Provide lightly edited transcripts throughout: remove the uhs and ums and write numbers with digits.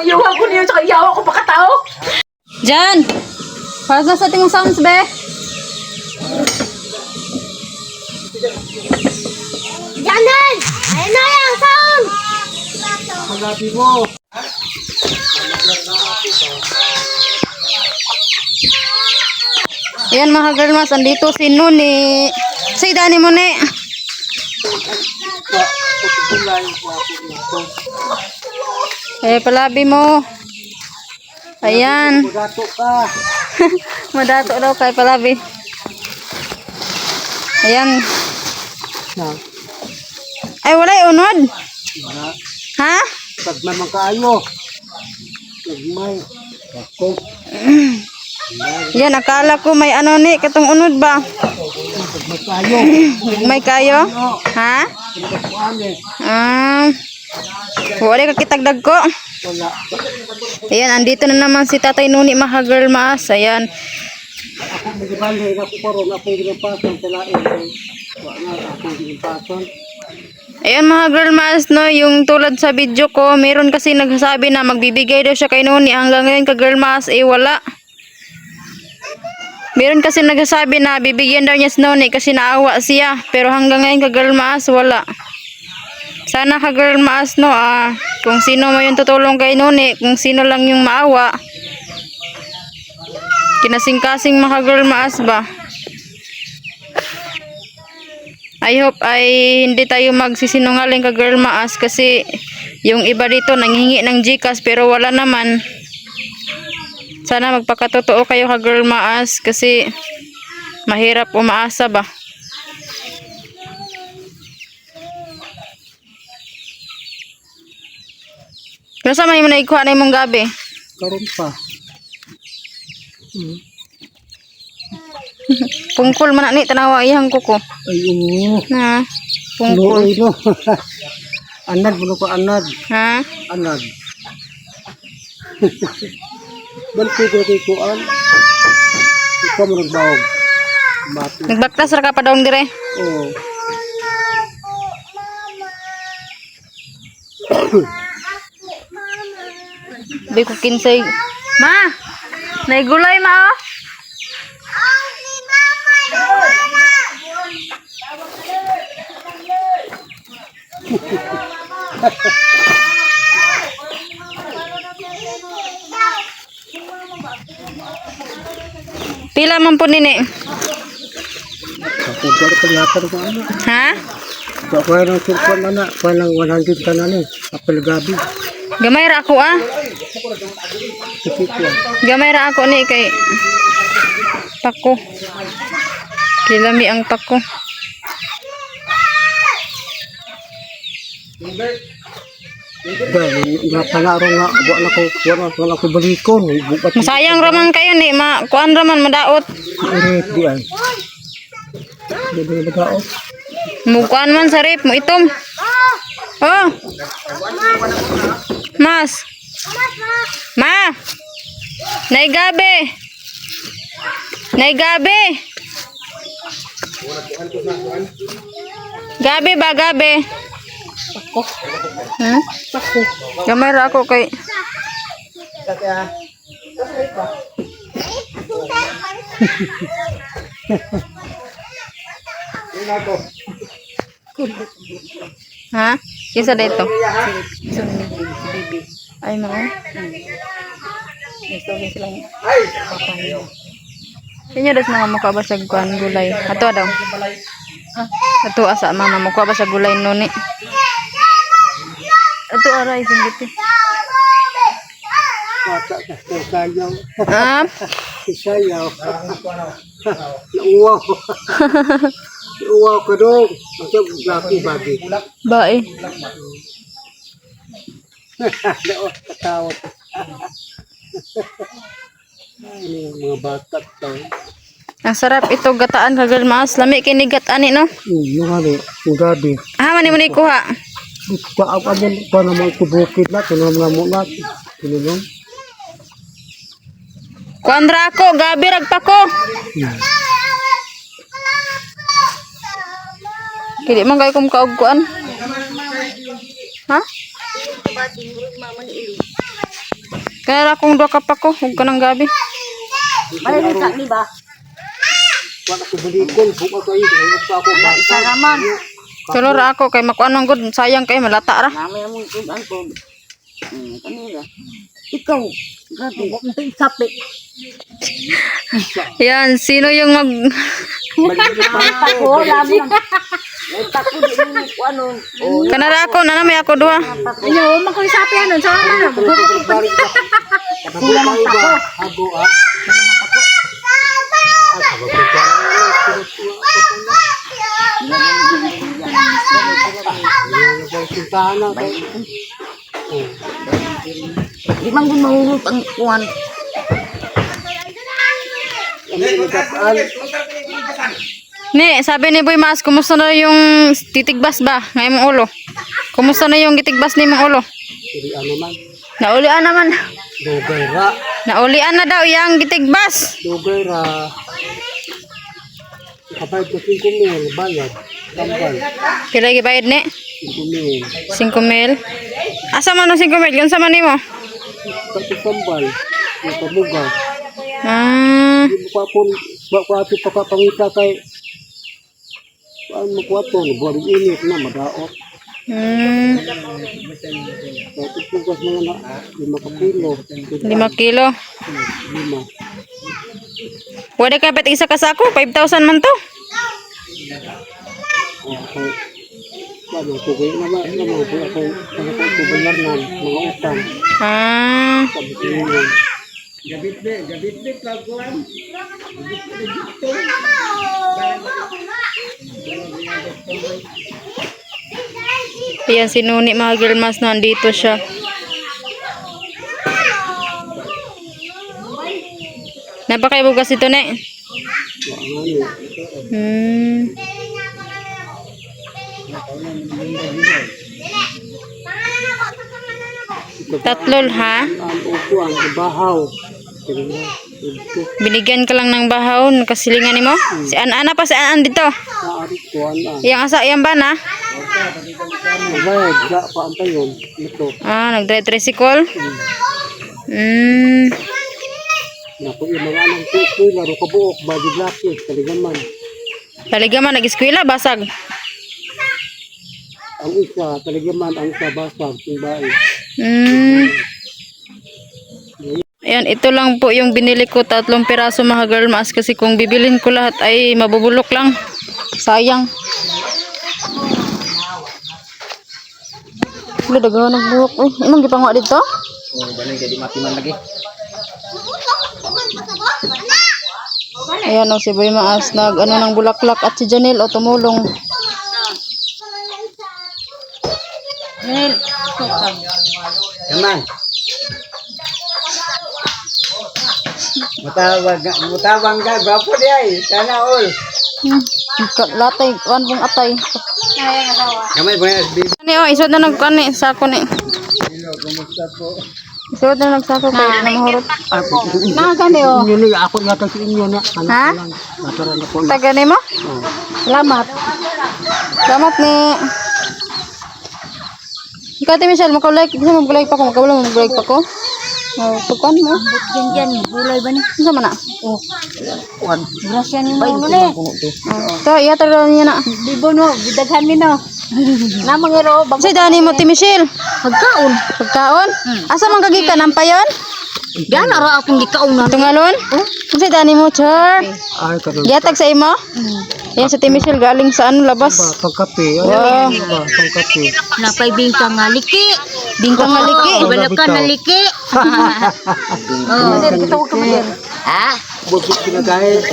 Iwan ko niyo, tsaka iyawa ko pakatao. Jan! Para sa ating sounds, be. Janan! Ayun na yung sound! Malabi mo. Ayan mga girlmas, andito si Nuni. Say, dani mo ni. Palabi mo. Ayan. Dato ka. Madato daw kay Palabi. Ayan. Na. Ay, walay unod. Ha? Pagmay man kaayo. Pagmay. Ako. Yan, akala ko may ano ni, katong unod ba? Pagmay kaayo. May kayo? Ha? Wala ka kitagdag ko. Wala. Ayan, andito na naman si Tatay Nuni, mga girlmas. Ayan. Ako magibali na ko paron ako ginapason sa lain. Wala ako ginapason. Ayan mga girlmas, no, yung tulad sa video ko, meron kasi nagsasabi na magbibigay daw siya kay Nuni. Hanggang ngayon ka girlmas, wala. Meron kasi nagsasabi na bibigyan daw niya si Nuni kasi naawa siya. Pero hanggang ngayon ka girlmas, wala. Sana ka girlmas, no, kung sino mo yung tutulong kay Nuni, kung sino lang yung maawa, kinasing-kasing mga girlmas ba. I hope ay hindi tayo magsisinungaling ka girlmas kasi yung iba dito nanghingi ng GCash pero wala naman. Sana magpakatotoo kayo ka girlmas kasi mahirap umaasa ba. Kung saan man mo na ikuha na yung gabi? Karon pa. Pungkol man ni tanawa iyang kuko. Ay oo. Na. Pungkol. Luoy no. Anad mo ko anad. Ha? Anad. Balko ko kay kuan. Ikaw mo nagbawag. Bati. Nagbaktas ra ka pa dong dire. Oo. Di ko kinsay. Ma. Naigulay ma. Oh. Pila man po nini? Ako garo palyatan ko ano. Ha? Ako ay nang sirkon na palang 100 ka na ni. Apel gabi. Gamay ra ako Sikit yan. Gamay ra ako ni kay pako. Kilami ang pako. Panaro nga wala ko balikon. Bukat Masayang raman kayo ni kuan raman madaot. di ay. Di madaot. Mukuan man sa rip mo itom. Oh. Mas. Ma. Nay gabi. Nay gabi. Gabi ba gabi? Ako. Hmm? Ako. Gamay ra ako kay. Ha? Kisa dito. Ay mga. Inyo das mga mukha ba sa kuan gulay? Ato daw. Ato asa mama mukha ba sa gulay Nuni? Ato aray singgit. Bata ka sayaw. Ah, Sayaw. Uwaw. Uwaw ka dong. Masya laki bagi. bae. Daot katawa. Ini mga bata to. Ang sarap ito gataan kagal mas lami kini gat-ani no. Yung ano, yung gabi. Ah, mani mo ni kuha. Paap aja pa naman kubukid na, tinamam mo na. Tinamam. Kuandra ko, gabi ragpa ko. Kili man kay kum kaugkuan. Ha? Kaya akong duha ka pa ko, huwag ka ng gabi. Malamig ka, di ba? Wala ko balikon, buka kayo, ayos pa ako. Isa naman. Tulo ra ako kay makuanong good, sayang kay malata ra. Mamaya mong tuban ko. Kanila. Ikaw, grabe. Huwag mo ito isapi. Yan, sino yung mag Tako, labo na. Tako di mo ko ano. kanara ako na may ako duha. Ano, makulisapi ano. Saan na? Kulang ang tako. Hago ah. Di man kung mahulog ang kuwan. Ni, sabi ni Boy Mas, kumusta na yung titigbas ba? Ngayon mong ulo. Kumusta na yung gitigbas ni mong ulo? Hindi ano man. Naulian naman. Dugay ra. Naulian na daw yung gitigbas. Dugay ra. Kapag ko 5,000 bayad. Tambal. Pila gibayad ni? 5,000. 5,000. Asa man no 5,000? Kung sa man nimo? Pati tambal. Yung kabuga. Ah, Hindi mo pa po ato pakapangita kay paano mo po ato, buwan init na, madaot. Kaya tugas na na, 5 kilo. 5 kilo. 5. Pwede ka pet isa ka sako, 5,000 man to. Okay. Paano, tugay naman po ako, ano po, tubayar na, mga utang. Ah, Sabi ko yun. ayan si Nuni mga girlmas, nandito siya. Napakaibugas ito ne. Tatlol ha? Ang upo, ang bahaw. Binigyan ka lang ng bahaw, nakasilingan mo? Si Ana pa, si An dito. Naarit ko, Yang asa, yang ba na? Bayad, da pa ang tayon. Ito. Ah, nag-tricycle. Naku, yung mga anong tukoy, laro ka buok, body glasses, kaligaman. Taligaman, nag-eskwela, basag. Ang isa, kaligaman, ang isa, basag, yung bae. Ayan, ito lang po yung binili ko, 3 piraso mga girlmas, kasi kung bibilin ko lahat ay mabubulok lang. Sayang. Wala, dagahan ng buhok. Imang gipangwa dito? Ayan o, si Boy Maas, nag ano ng bulaklak at si Janelle o tumulong. Yaman. Mutawang ka, gwapo di ay, sana all. Latay, kuan pong atay. Kamay ba yung SB? Ani o, isod na nagkani, sako ni. Kumusta po? Isod na nagsako kay namahurot. Mga gani o. Inyo ni, ako yata sa inyo na. Ha? Natural na po. Tagani mo? Salamat. Salamat ni. Ikaw, Ate Michelle, makulay. Gusto mo mag-like pa ko? Magkawala mo mag-like pa ko? Tukan mo? Diyan, gulay ba ni? Ano man na? Kuan. Grasya ni mo ni. Ito, iya talaga niya na. Bibo no, bidaghan ni no. Namang ero, bago Kasi dani mo, Ate Michelle. pagkaon. Pagkaon? Asa man kagika ng payon? Gana ra akong gikaon na. Tungalon? Kasi dani mo, Char. Ay, karoon. Giatag sa imo? Yan sa Ate Michelle, galing sa ano, labas. Pagkape. Wow. Pagkape. Napay bingkang nga liki. Bingkang maliki. Ibalap ka na liki. Ah, Bukit kinagahit.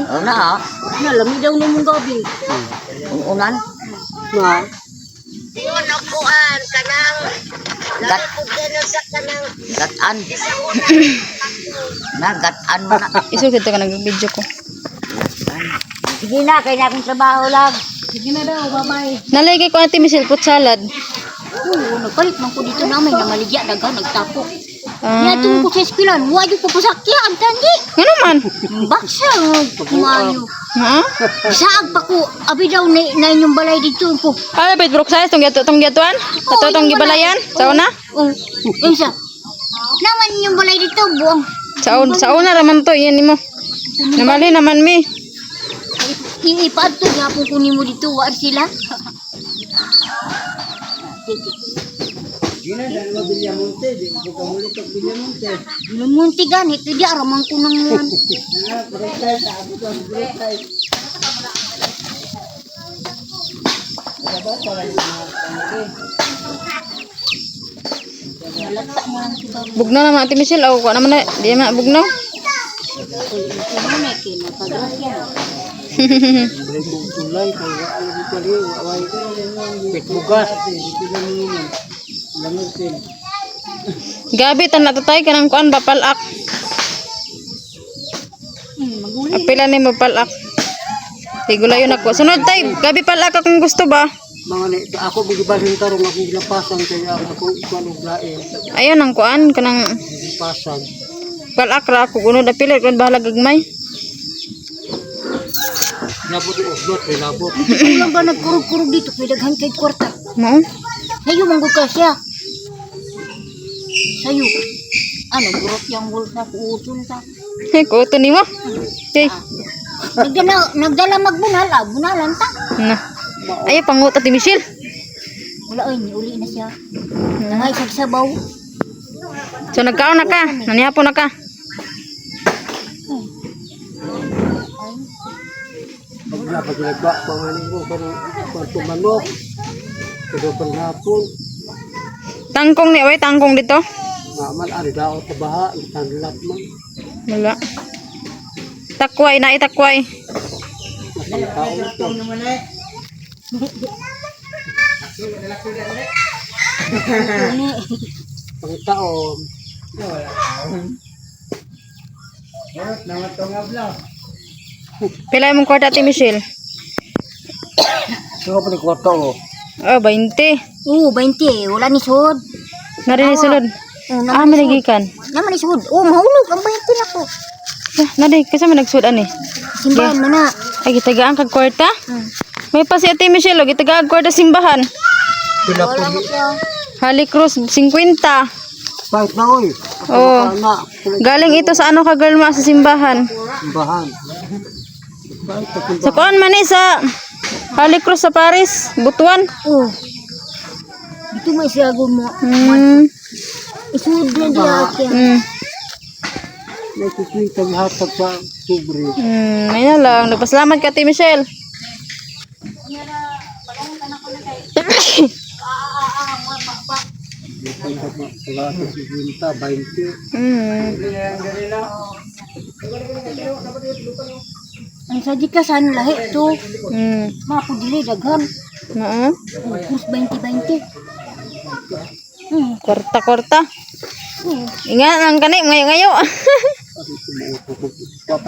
oh na ah. Nalami daw ni mong gabi. Unan. Na. Gatan. Na, gatan mo na. Isog dito ka nag-video ko. Sige na, kaya na akong trabaho lang. Sige na daw, bye-bye. Nalagay ko Ate Michelle, put salad. Oo, nagpalit man ko dito namin nga maligya, daga, nagtapok. Niya tunggu ko sa eskwelahan, wala ko pasakyan, tandi. Ano man? Baksa, kumayo. Ha? Saag pa ko, abi daw na inyong balay dito ko. Ay, bet brok size tong gatuan. Ato tong gibalayan. Sauna? Isa. Naman inyong balay dito, buong. Sauna raman to yan nimo. Namali naman mi. Ipaad to, gapon kunin mo dito, war sila. Gina, dahil mo Bilyamonte, di ko kamulit ang Bilyamonte. Lumunti ganit, hindi aramang ko nang yan. Break time, sabi ko, break time. Bugnaw naman Ate Michelle. Ako ko naman na. Di naman bugnaw. Break kong tulay, kaya alam mo pali, away ko. Pitbugas, lamutin. Gabi tan natatay ka ng kuan bapalak. Apila ni mo palak. Tigulayon ako. Sunod tay, gabi palak akong gusto ba? Mga ni, ako magibalhin tarong akong gilapasan, kaya ako ikuan og lain. Ayun ang kuan kanang Gilapasan. palak ra ako kuno dapilit kun bahala gagmay. Labot yung ublot, may labot. Ikaw lang ba nagkurog-kurog dito, kaya daghan kay kwarta. Mo? Sayo manggo ka siya. Sayo. Ano, burot yung bulsa, kuutun sa. Ko to nimo. Okay. Nagdala magbunal, bunalan ta. Na. Ay pangut Ate Michelle. Wala ay, uli na siya. Nangay sa sabaw. So nagkaon na ka. Nanihapon na ka. Pag nagba, panganin mo, kung manok, kado pang hapon, Tangkong ni, oy, tangkong dito. mamal, ari daot sa baha, itanlap man, Wala. Takway na itakway. nasang tao ito. Pang taon, Pila imong kwarta Ate Michelle? sino pa ni kwarta o? Oh, 20. Oo, 20. Wala ni sud. Nari ni sulod. Ah, maligikan. Naman ni sud. Oh, mahulog ang 20 na ko. Nari, kasi man nagsud ani. Simbahan man na. Ay, gitagaan kag kwarta? May pa si Ate Michelle, oh, gitagaan kwarta simbahan. Pila po Wala ni, mo siya. Holy Cross, 50. kahit na oy, Oh. na, Galing ito sa ano ka girl ma sa simbahan. simbahan. Kahit na Sa kuan man ni sa Holy Cross sa Paris, Butuan. Oh. Dito may siyagon mo. Isud na di akin. may kukwita hatag sa sobre. May na lang. Nagpasalamat ka Ate Michelle. Wala sa 50, 20. Ang sadya ka saan lahi to. Mapo dili daghan. Oo. Plus 20-20. Korta-korta. Ingat lang kani ngayo-ngayo.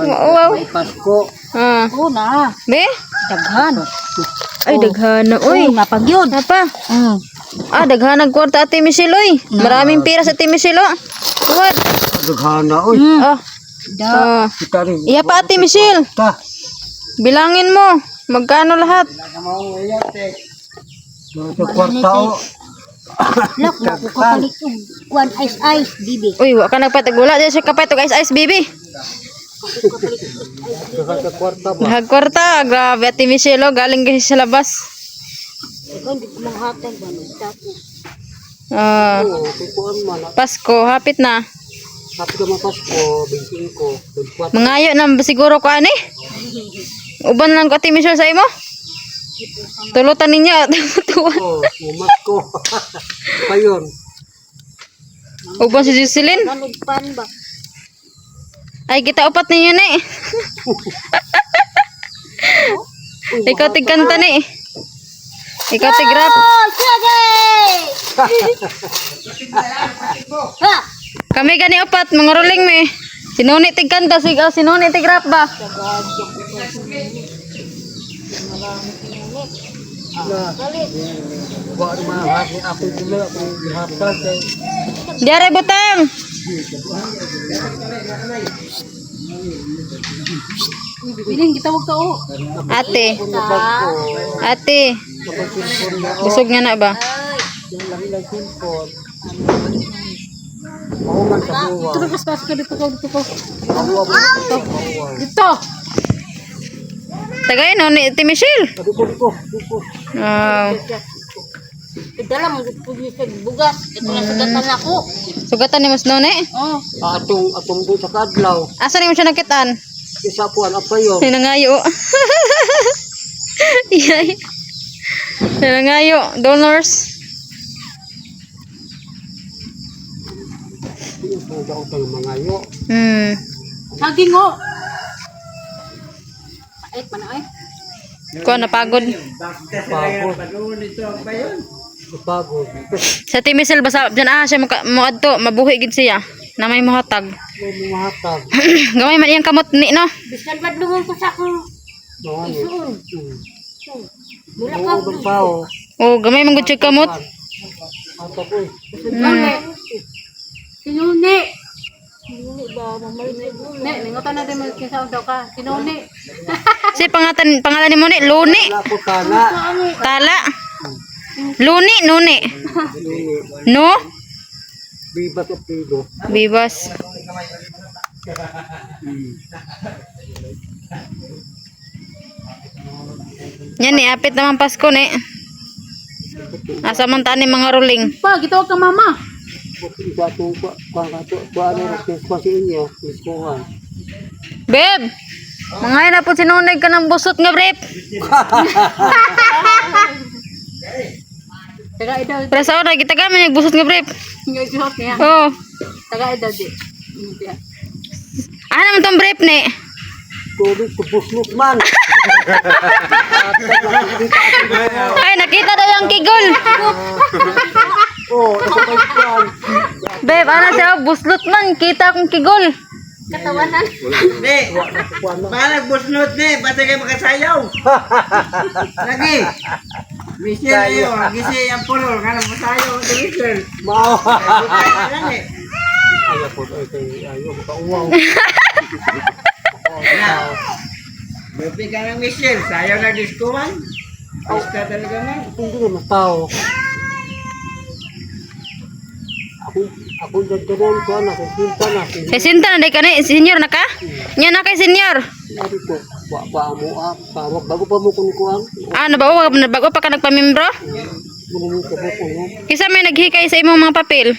Wow. May Pasko. Ah. Oo na. Be? Daghan. Ay daghan na oy. Uy, napagyod. Apa? Ah, daghan ng kwarta Ate Michelle oy. Maraming pira sa Ate Michelle oh. What? Daghana, oy. Ah. Ah. Kita rin. Iya pa Ate Michelle. Ta. Bilangin mo. Magkano lahat? Sa kwarta o. Lak na ko kapalit yung kuan ice bibi. Uy, wa ka nagpatagula dyan sa kapay to guys ice baby. Sa kwarta ba? Lahag kwarta. Grabe Ate Michelle oh. Galing kasi sa labas. Ikaw hindi ko manghatag ba no tapo. Ah. Oo, kukuan man. Pasko, hapit na. Kapit ka mga Pasko, 25. Mangayo na siguro ko ani. Uban lang ko Ate Michelle sa imo. Tulutan ninyo. Tuwan. Oo, umat ko. Pa yun. Uban si Jocelyn. Nanugpan ba? Ay, kita upat ninyo ni. Ikaw tigkanta ni. Ikaw tigrap. Oh, sige! Ha! Kami gani upat, mga ruling me. Sinuni tigkanta, sinuni tigrap ba? Kuan man, ako gula, ako gihapal kay Diare butang. Biling kita wag ka o. Ate. Ate. Busog nga na ba? Mahuman sa buwa. Terus pas ka dito ko. Mahuwa mo. Dito. Tagay no ni Ate Michelle. Dito. Wow. Dala mo gud sa bugas. Ito na sugatan ako. Sugatan ni Mas None. Oh. Atong doon sa kadlaw. Asa ni mo siya nakitaan? Isa po ang apayon. Nangayo. Iyay. Nangayo. Donors. Yung daw ng mga yo. Saging o. Pait man ay. Kuha napagod. Pagod. Sa Timisel basa dyan siya muadto mabuhi gid siya. Na may muhatag. May mga hatag. Gamay man iyang kamot ni no. Bisan badlungon ko sa akong Mga ano. isuon. Mula ka. Mga ubang tao. Oh, gamay man gud siya kamot. Ato po. Sinuni. Sinuni ba? Mamay na. Ningotan na din mo kinsa daw ka. Sinuni. Si pangalan ni mo ni Luni. Wala po tala. Tala. Luni, Nuni. No? Bibas o pido. Bibas. Yan ni, apit naman Pasko ni. Asa man tani mga ruling. Pa, gitawag ka mama. Isa itong ano na Christmas sa inyo. Christmas. Beb! Mga na po sinunay ka ng busot nga brep. Taga idaw. Pero sa oras, kita kami yung busot nga brep. Nga isuot niya. Oh. Taga idaw di. Ano naman tong brep ni? Tubig kupuslot man. Ay, nakita daw yung kigol. Oh, ito pa yan. Beb, ano siya? Buslot man. Kita akong kigol. Katawanan. Ni, parang busnot ni, pati kayo makasayaw. Lagi. Michelle ayo, lagi siya yung pulol, kanang masayaw ito Michelle. Mao. Lagi. Ayaw po, ayaw ko pauwaw. Bupi ka ng Michelle, sayaw na disco man. Disco talaga man. Hindi naman tao. Ako dyan ko na, kasinta na. Sinta na day ka ni. Senior na ka? Nya na kay senior. Sabi ko, pa mo tawag, bago pa mo kunukuhan. Ah, bago pa ka nagpamimbro? Manunod ka po ko, no? Kisa may naghikay sa imong mga papel.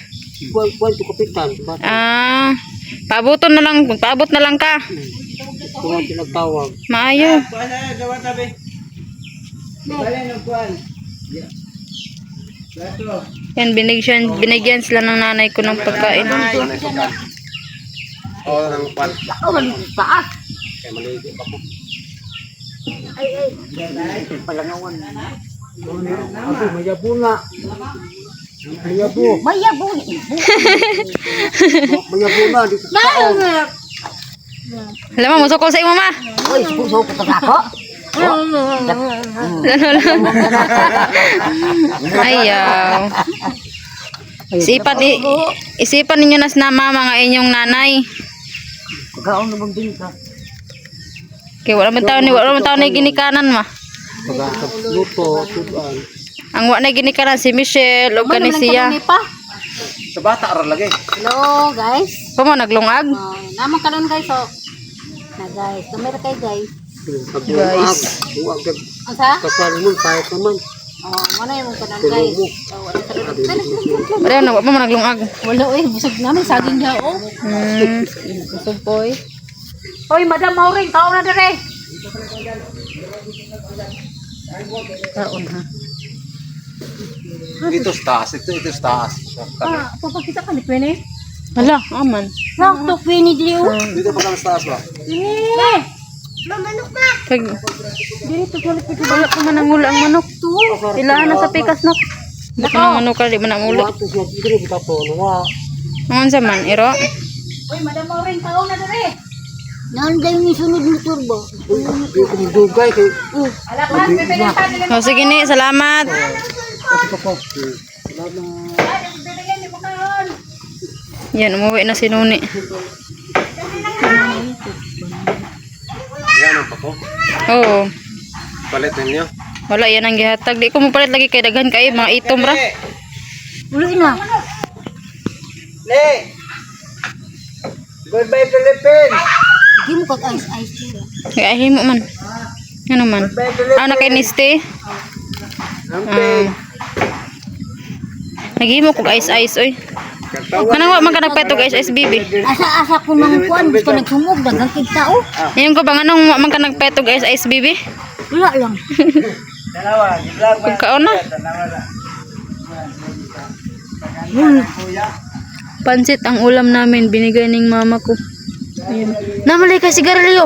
Buwan to kapitan. Ah, paabuton na lang. Paabot na lang ka. Kuhan tinagtawag. Maayo. Kuha na, gawa tabi. Bali ng kuhan. Bato. Yan, binigyan sila ng nanay ko ng pagkain. Oo, ng kuhan. Ako man paas. Kaya maligo pa po. Palangawan. Ako, mayabo na. Mayabo. Mayabo. Mayabo na. Dito sa taon. Alam mo, musukol sa imo ma. Oy, suso ko sa ako. Ayaw. Isipan ninyo nas na mga inyong nanay. Pagkaon na bang din ka. Kaya wala man taon ni ginikanan ma. Pagka luto, tuban. Ang wala na ginikanan si Michelle o kani siya. Sa bata aral lagi. Hello guys. Pamo naglungag. Naman kanon guys oh. Na guys, kamera kay guys. Guys. Huwag ka Asa? kasal mo, pahit naman. Oh, mana yung kanon guys. Oh, wala sa loob. Wala na, wala mo naglungag. Wala eh, busog namin saging niya oh. Busog po eh. Hoy, Madam Mauring, taon na dire. Taon ha. Ito sa taas, ito sa taas. Ah, papakita ka ni Queenie. Hala, aman. Rock to Queenie dili oh. Dito pa lang sa taas ba? Eh. Mamanok ka. Kag dito galit ko wala ko man nangula ang manok. Ilahan na sa pikas nok. Nako manok ka di man namulo. Huwag ko siya, hindi rin ka po. Huwag. Ngon sa man iro. Hoy, Madam Mauring, taon na dire. Nanday ni sunod motor ba? Hindi ko dugay kay... Ala pa, pipili pa nila. O sige ni, salamat. Kasi pa po. Bibigyan ni mo kaon. Yan, umuwi na si Nuni. Yan ang pako. Oo. Palit ninyo. Wala yan ang gihatag. Di ko mo palit lagi kay daghan kay mga itom ra. Uli na. Le! Goodbye, Philippines! Hindi mo kag-ice sila. Kaya himo man. Ano man? Na kay niste. Naghimo ko ice oy. Kanang wa man ka nagpetog ice bibi. Asa-asa ko nang kuan. Gusto nagsumog. Dagang kigtao. Ayun ko bang anong wa man ka nagpetog ice bibi? Wala lang. Dalawa, giblag man. Pagkaon na. Pansit ang ulam namin, binigay ning mama ko. Ayun. Namali kay sigarilyo.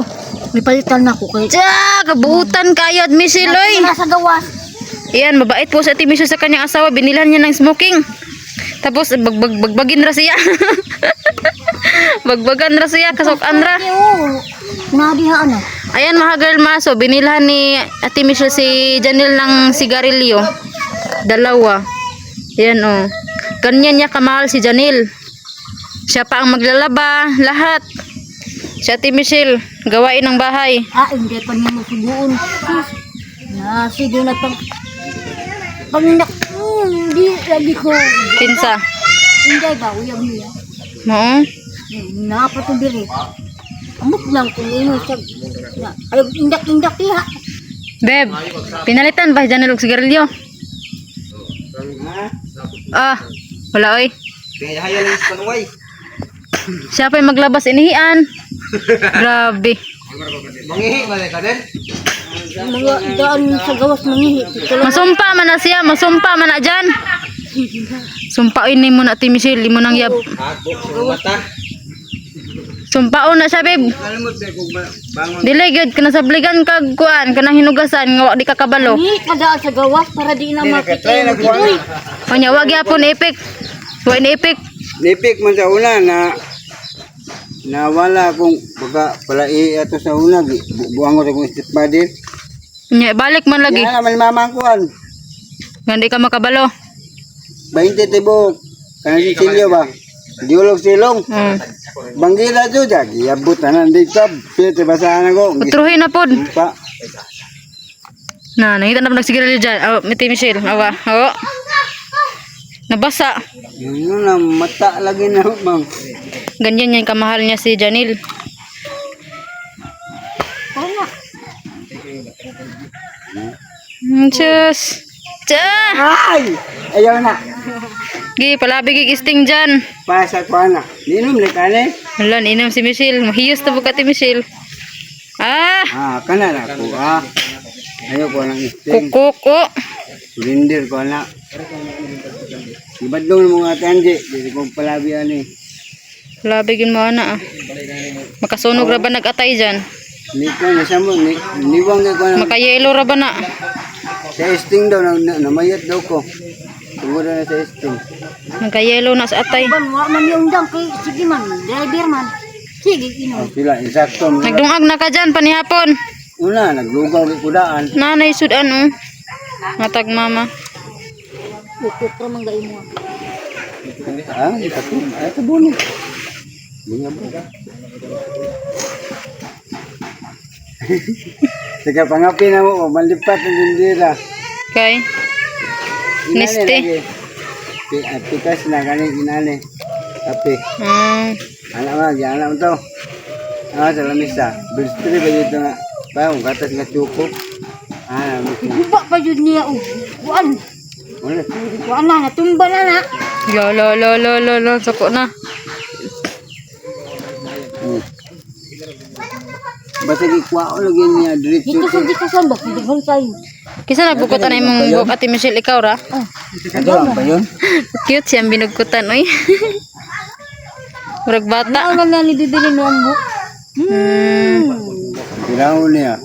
May palitan na ako kay. Kabutan kayo at Misiloy. Nasa gawas. Iyan, mabait po sa Ate Miso sa kanyang asawa. Binilan niya ng smoking. Tapos, bagbagin ra siya. Bagbagan ra siya, kasukan ra. Nadihaan na. Ayan mga girl maso, binilhan ni Ate Miso si Janelle ng sigarilyo. Dalawa. Ayan o. Ganyan niya kamahal si Janelle. Siya pa ang maglalaba, lahat. Si Ate Michelle, gawain ng bahay. Hindi pa niya masubuon. Sige na pag... Hindi lagi ko. Kinsa? Hindi ba? Uyab niya. Mo? Napatubiri. Amot lang kung ino siya. Ay, indak-indak niya. Beb, pinalitan ba Janelle og sigarilyo? Ah, wala oy. Kaya hayo lang sa panuway. Siya pa yung maglabas inihian. Grabe. Mangihi ba ka din? Mga daan sa gawas mangihi. Masumpa man na siya, masumpa man na dyan. Sumpain ni mo na Ate Michelle, limo nang yab. Ako, sa mata. Sumpaon na siya, beb. Kalimot na kung bangon. Dili gyud kana sabligan kag kuan, kanang hinugasan nga wa di ka kabalo. Mangihi ka daan sa gawas para di na Try makita. na kuha Uy, na. Kanya wag gyapon ipik. Wa ni ipik. Nipik man sa una na wala akong pagka palai ato sa una buang ko sa kong stepmother. Nya balik man lagi. Yan naman mamang kuan. Nga di ka makabalo. 20 tibok. Kanang si Silyo ba? Diulog silong. Banggila to dyan. Iabot na nandito. Pwede basahan ako. Utruhin na pod. Pa. Na, nakita na po nagsigarilyo dyan. Oh, Ate Michelle. Awa. Oh. Nabasa. Yun na mata lagi na mang. Ganyan yan kamahal niya si Janelle. Diyos. Ay! Ayaw na. Gi, palabig igisting dyan. Pasa ko na. Ninom na ka na. Wala, inom si Michelle. Mahiyos na po ka, Ate Michelle. Ah! Kana na ako Ayaw ko ng isting. Kukuko. Surrender ko na. Ibadong ng mga tanje. Hindi ko palabihan eh. Palabigin mo na ah. Makasunog ra ba nag-atay dyan? Ni ko na sa mo. Niwang ko na. Makayelo ra ba na? Sa isting daw. Namayat daw ko. Tungod na sa isting. Nagkayelo na sa atay. ban wa man yung dang kay sige man, driver man. Sige ino. Sila, insakto. Nagdungag na ka dyan, panihapon. Una, naglugaw ni kudaan. Nanay sudan oh. Matag mama. Pukot ra man gay mo. Ito buni. Bunga mo. Sige, pangapi na mo. Malipat ang dindira. Okay. Neste. Pikas na kanin inane. Tapi, anak mo, anak mo to. Sa lamisa. Bilstri ba dito nga? Parang gatas nga tuko. Guba pa jud niya og. Kuan. Wala. Kuan na tumba na na. Lo. Sako na. Basta gikuha ko lagi niya. Diretso. Dito sa dikasan ba digon kayo. Kisa nagbukutan na imong buhok Ate Michelle, ikaw ra? Ano ba yun? Cute siyang binugkutan, oy. Murag bata. Ang nga ni didili no ang buhok. Tiraw niya.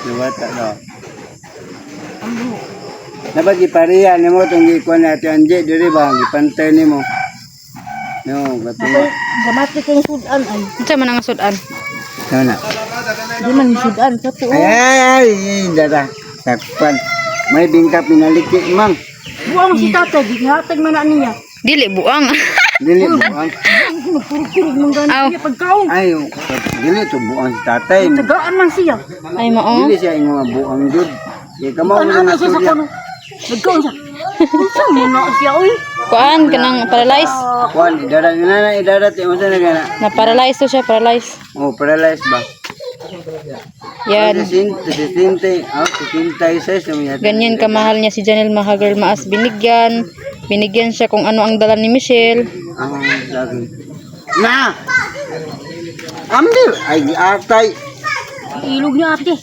Nabata daw. Dapat ipariya ni mo itong gikuha natin. Anje, diri ba? Gipantay ni mo. No, gatungo. Gamati kay sudan ay. Unsa man ang sudan? Sana. Di man sudan sa tuo. Ay, dada. Sakpan. May bingka pinaliki, mang. Buang si tatay, gihatag man na niya. Dili buang. Dili buang. Nagpurog-purog mong gano'n Aw. siya pagkaon. Ay, dili to buang si tatay. Tagaan man siya. Ay mao. Dili siya yung mga buang jud. Kaya kamo Ano na siya sa surya. kono? Nagkaon siya. Unsa mo na siya, oy? Kuan kanang paralyze. Kuan, idadat yung sa nagana. Na paralyze to siya, paralyze. Oh, paralyzed ba? Yan. Sisintay sa mga. Ganyan kamahal niya si Janelle mga girl maas. Binigyan siya kung ano ang dala ni Michelle. Ang lagi. Na! Ambil! Ay, atay! Ilog niya ate.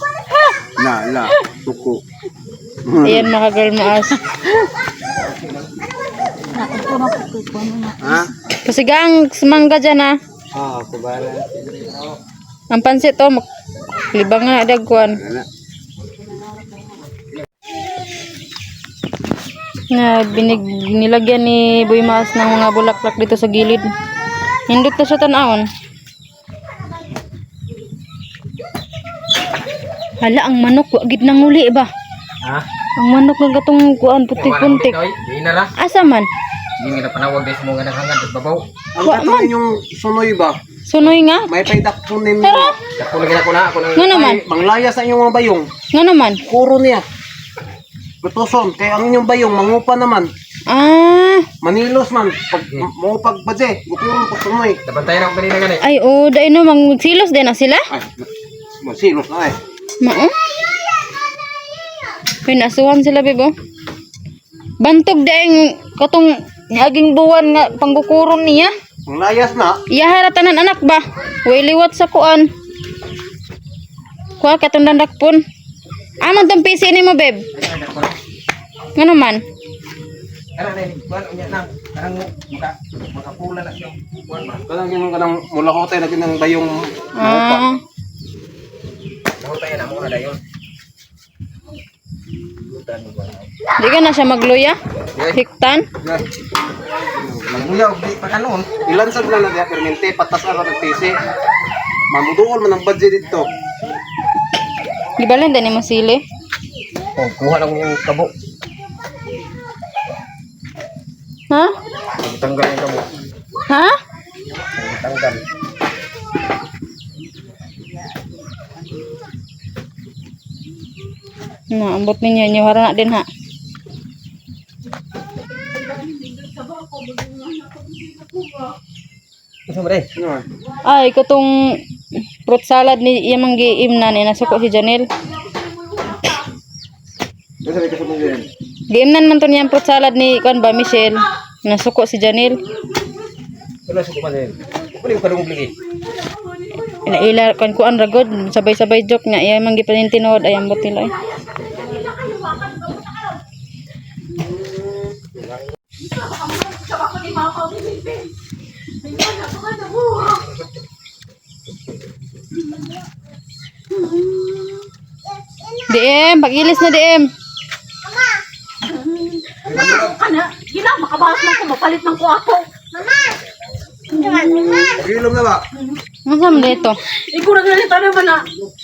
La, tuko. Ayan mga girl maas. Nakita na po na. Ha? Kasi gang mangga dyan ha. Ah, kubala. Ang pansit to, libang na dagkuan. Na nilagyan ni Boy Maas ng mga bulaklak dito sa gilid. Hindot na siya tanawon. Hala, ang manok, wagid nang uli ba? Ha? Ang manok ng gatong kuan putik-puntik. Di na ra. Asa man? Di nga panawag guys mo nga nangangad sa babaw. Ang Wa man. katong yung sunoy ba? Sunoy nga. May paidak sunin Pero, Dako lagi ako na ako nang nga naman. Manglaya sa inyong mga bayong. Nga naman. Kuro niya. Putuson. Kaya ang inyong bayong, mangupa naman. Ah, Manilos man. Pag maupag badje. Gukurong po sunoy. nabantayan ako kanina gani. ay oh, dahil no, magsilos din na sila. Ay, masilos na eh. Mao. Pinasuhan sila, bebo. Bantog daing katong niaging buwan nga panggukuron niya. Ang layas na. Iya tanan anak ba? Way liwat sa kuan. Kuha katong dandakpon. Amon tong PC ni mo, beb. Nga naman. Ano na ni? Kuan unya na. Karang makapula na siya. Kuan ba? Kanang mula hotel na kinang bayong Ah, Nahuntay na mo na dayon. di ka na siya magluya? Hiktan? Manguya og di pa kanon. Ilan sa na diya permente patas ara ng PC. Mamuduol man ang budget dito. Gibalin din mo sili. Oh, kuha lang yung kabo. Ha? Tanggal yung kabo. Ha? Tanggal. Na, ambot ninyo. Inyo harana din ha. Isa mo rin. Ay, katong fruit salad ni Yamang giimnan ni nasuko si Janelle. Kasi may kasama din. Giimnan man to niyang fruit salad ni kan ba Michelle. Nasuko si Janelle. Wala sa kuman din. Pwede ko kadung bili. Ila kan kuan ragod sabay-sabay joke nga iya man gipanin tinuod ay ambot nila. DM, pag-ilis na DM. Kana, gila makabahas man ko mapalit man ko ako. Ilom na ba? Masam dito. Ikaw na ganito naman na.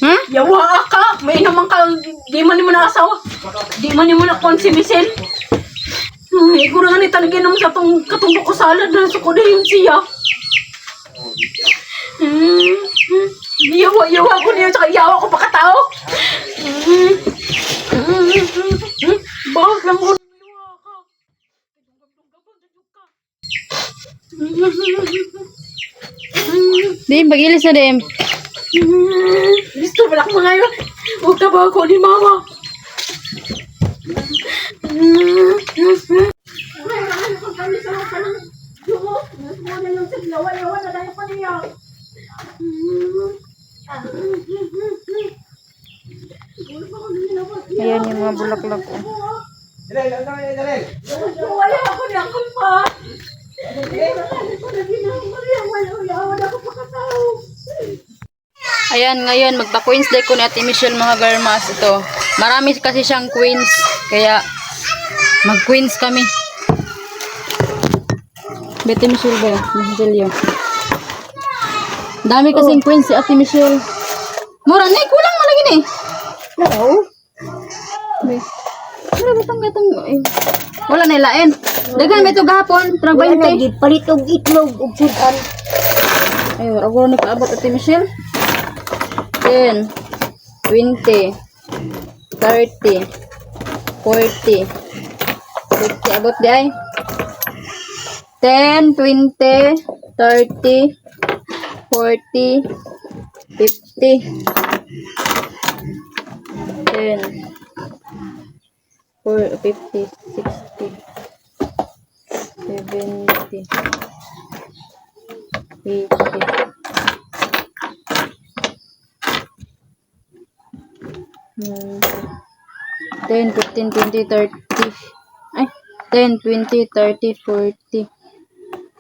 Ha? Yawa ka, may naman ka, di man mo na asawa. Di man mo na konsimisin. Ikaw na ganito naman sa tong katumbok ko salad na sa kuda yung siya. Yawa ko niya, tsaka yawa ko pakatao. Bakit lang ko yawa ka? DM, pag-ilis na DM. Listo pala ko ngayon. Huwag ka ba ako ni mama? Ayan yung mga bulaklak ko. Wala ako ni ako pa. Ayan, ngayon magpa-queens day ko ni Ate Michelle mga garmas. Ito, marami kasi siyang queens. Kaya mag-queens kami. Ate Michelle ba? Michelle yun. Dami kasing queens si Ate Michelle. Mura na, kulang mo lagi na eh. Oo. Wala ba itong gatong? Wala na ilain. Daghan may ito gahapon, trang Wala na 20. gipalit og itlog ug sudan. Ay, wala ko ni paabot Ate Michelle. 10, 20, 30, 40, 50. Abot di ay. 10, 20, 30, 40, 50. 10, 4, 50, 60, 70, 80. 10, 15, 20, 30. Ay, 10, 20, 30, 40,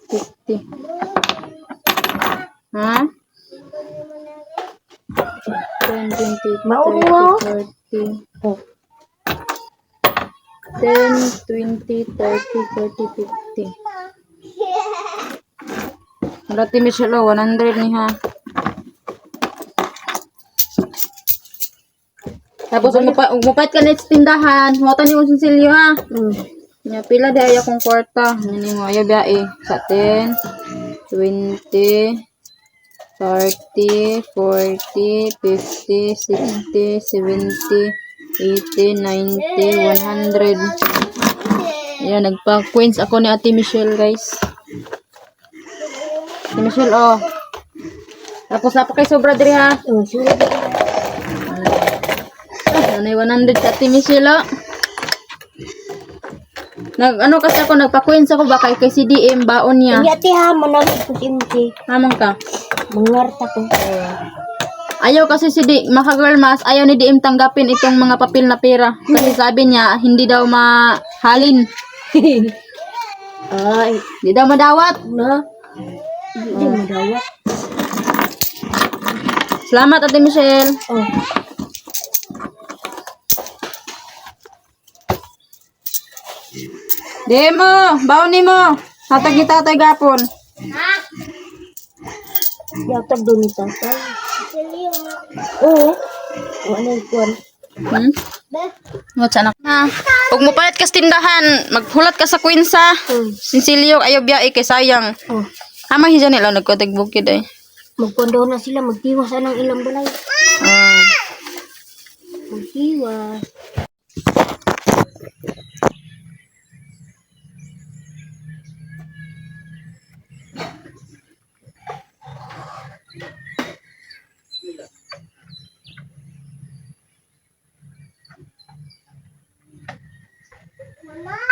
50. Ha? 10, 20, Mauna mo. 30, 40. 10, 20, 30, 40, 50. Wala ti Michelle, 100 ni ha. Tapos umupait ka na sa tindahan, huwatan ni mo sinsilyo ha. Nya pila di akong kwarta. Nini mo ayo biyae sa 10, 20, 30, 40, 50, 60, 70, 80, 90, 100. Ayan, nagpa-coins ako ni Ate Michelle, guys. Ate Michelle, oh. Tapos na pa kay sobra diri ha. Nanay 100 sa Ate Michelle, oh. Ano kasi ako, nagpa-coins ako baka kay CDM, baon niya. Nya ti ha manamit ko imti. Hamang ka. Mangarta ko. Ayaw kasi si Maka-Girl Mas, ayaw ni DM tanggapin itong mga papel na pera. Kasi sabi niya, hindi daw mahalin. Ay, Hindi daw madawat. na. Hindi mo dawat. Salamat, Ate Michelle. Oh. DM mo, baon ni mo. Hatag ni tatay gapon. Yatag do ni tatay. Oo. Wala ikuan. What's anak na? Huwag mo palit ka sa tindahan. Maghulat ka sa kwinsa. Sinsilyo, ayaw biya kay sayang. Oh. Hama hiya nila nagkotig bukid ay. Magkondo na sila magtiwas anang ilang balay. Ah. Magtiwas. Mama.